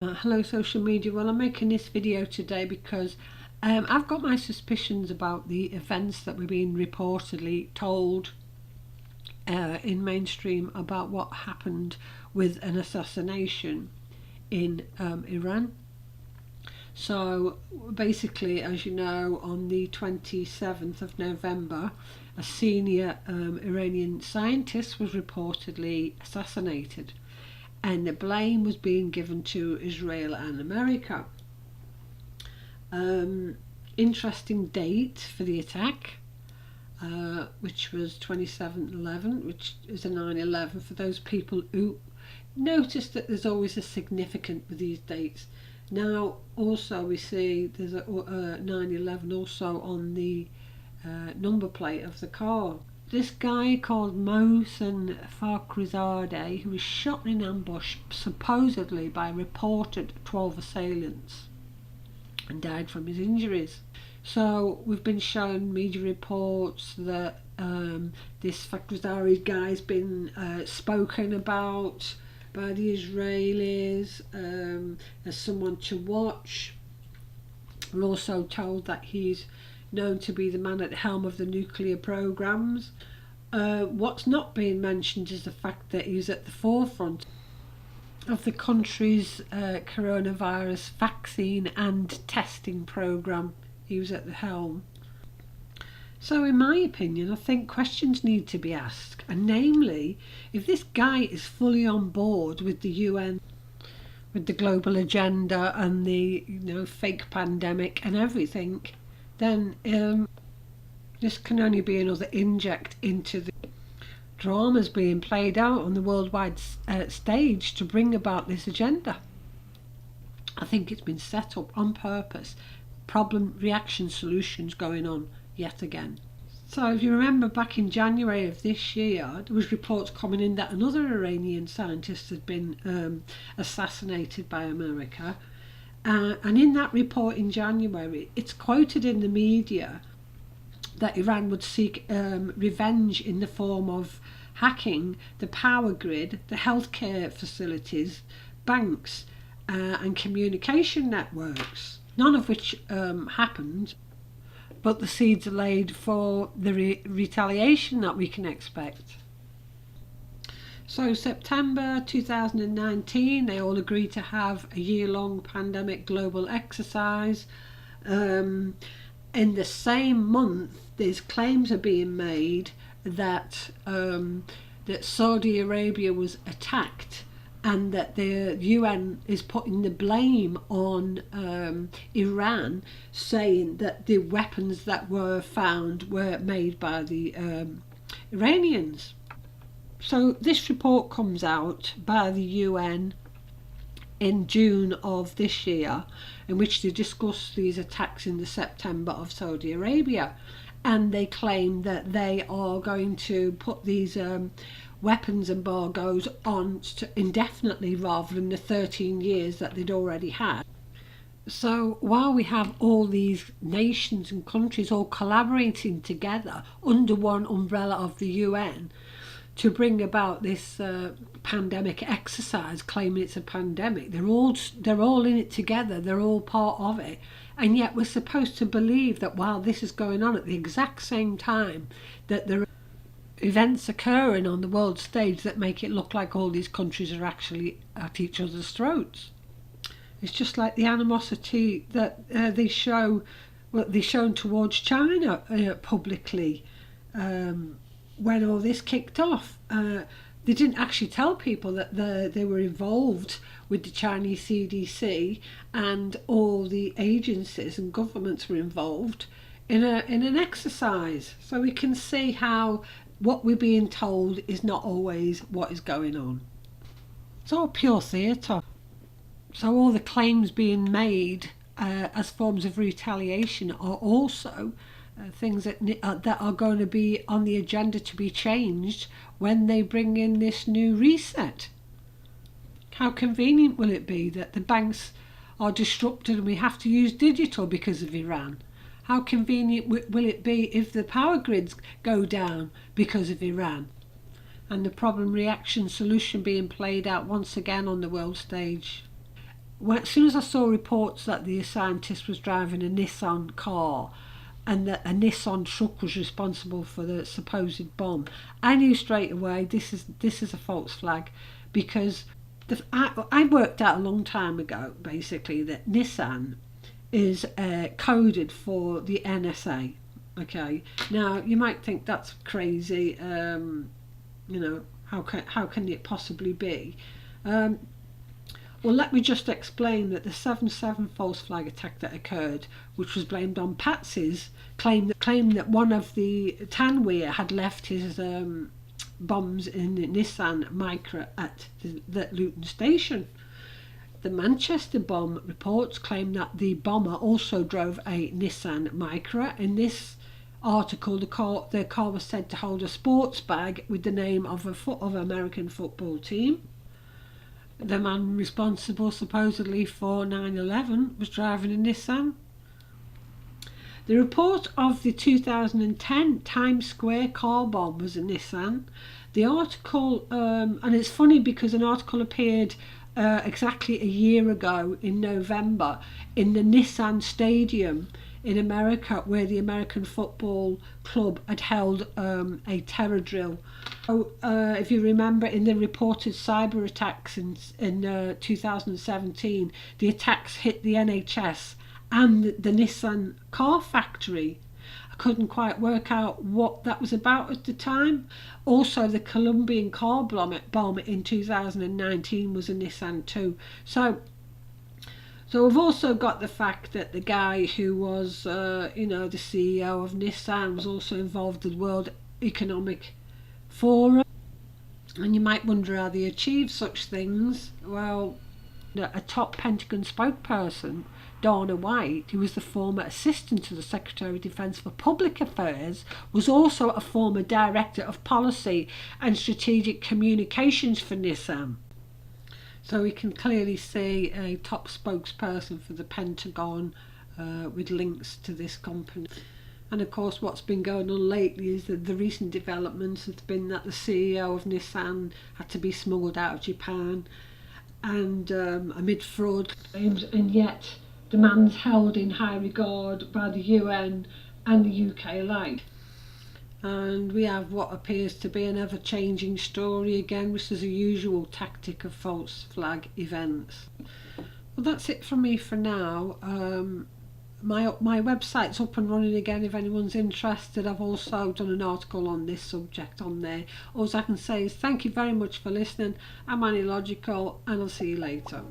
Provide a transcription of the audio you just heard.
Hello social media. Well, I'm making this video today because I've got my suspicions about the events that were being reportedly told in mainstream about what happened with an assassination in Iran. So basically, as you know, on the 27th of November, a senior Iranian scientist was reportedly assassinated, and the blame was being given to Israel and America. Interesting date for the attack, which was 27/11, which is a 9/11 for those people who notice that there's always a significant with these dates. Now also we see there's a 9/11 also on the number plate of the car. This guy called Mohsen Fakhrizadeh, who was shot in ambush supposedly by reported 12 assailants and died from his injuries. So we've been shown media reports that this Fakhrizadeh guy's been spoken about by the Israelis as someone to watch. We're also told that he's known to be the man at the helm of the nuclear programs. What's not being mentioned is the fact that he's at the forefront of the country's coronavirus vaccine and testing program. He was at the helm. So in my opinion, I think questions need to be asked, and namely, if this guy is fully on board with the UN, with the global agenda and the fake pandemic and everything, then this can only be another inject into the dramas being played out on the worldwide stage to bring about this agenda. I think it's been set up on purpose. Problem, reaction, solutions going on yet again. So if you remember, back in January of this year, there was reports coming in that another Iranian scientist had been assassinated by America. And in that report in January, it's quoted in the media that Iran would seek revenge in the form of hacking the power grid, the healthcare facilities, banks, and communication networks, none of which happened, but the seeds are laid for the retaliation that we can expect. So September 2019, they all agreed to have a year-long pandemic global exercise. In the same month, these claims are being made that that Saudi Arabia was attacked, and that the UN is putting the blame on Iran, saying that the weapons that were found were made by the Iranians. So this report comes out by the UN in June of this year, in which they discuss these attacks in the September of Saudi Arabia, and they claim that they are going to put these weapons embargoes on indefinitely rather than the 13 years that they'd already had. So while we have all these nations and countries all collaborating together under one umbrella of the UN to bring about this pandemic exercise, claiming it's a pandemic, they're all in it together, they're all part of it, and yet we're supposed to believe that while this is going on at the exact same time, that there are events occurring on the world stage that make it look like all these countries are actually at each other's throats. It's just like the animosity that they've shown towards China publicly. When all this kicked off, they didn't actually tell people that they were involved with the Chinese CDC, and all the agencies and governments were involved in an exercise. So we can see how what we're being told is not always what is going on. It's all pure theatre. So all the claims being made as forms of retaliation are also things that are going to be on the agenda to be changed when they bring in this new reset. How convenient will it be that the banks are disrupted and we have to use digital because of Iran? How convenient will it be if the power grids go down because of Iran? And the problem, reaction, solution being played out once again on the world stage. as soon as I saw reports that the scientist was driving a Nissan car and that a Nissan truck was responsible for the supposed bomb, I knew straight away this is a false flag, because I worked out a long time ago basically that Nissan is coded for the NSA. Okay, now you might think that's crazy. How can it possibly be? Well, let me just explain that the 7/7 false flag attack that occurred, which was blamed on Patsy's claim that one of the Tanweer had left his bombs in the Nissan Micra at the Luton station. The Manchester bomb reports claim that the bomber also drove a Nissan Micra. In this article, the car was said to hold a sports bag with the name of an American football team. The man responsible supposedly for 9/11 was driving a Nissan. The report of the 2010 Times Square car bomb was a Nissan. The article, and it's funny because an article appeared exactly a year ago in November in the Nissan Stadium in America, where the American football club had held a terror drill. So, if you remember, in the reported cyber attacks in 2017, the attacks hit the NHS and the Nissan car factory. I couldn't quite work out what that was about at the time. Also, the Colombian car bomb in 2019 was a Nissan too. So we've also got the fact that the guy who was, the CEO of Nissan was also involved in the World Economic Forum. And you might wonder how they achieved such things. Well, a top Pentagon spokesperson, Dana White, who was the former assistant to the Secretary of Defense for Public Affairs, was also a former director of policy and strategic communications for Nissan. So we can clearly see a top spokesperson for the Pentagon with links to this company. And of course, what's been going on lately is that the recent developments has been that the CEO of Nissan had to be smuggled out of Japan, and amid fraud claims, and yet the man's held in high regard by the UN and the UK alike. And we have what appears to be an ever-changing story again, which is a usual tactic of false flag events. Well, that's it from me for now. My website's up and running again if anyone's interested. I've also done an article on this subject on there. All I can say is thank you very much for listening. I'm Annie Logical, and I'll see you later.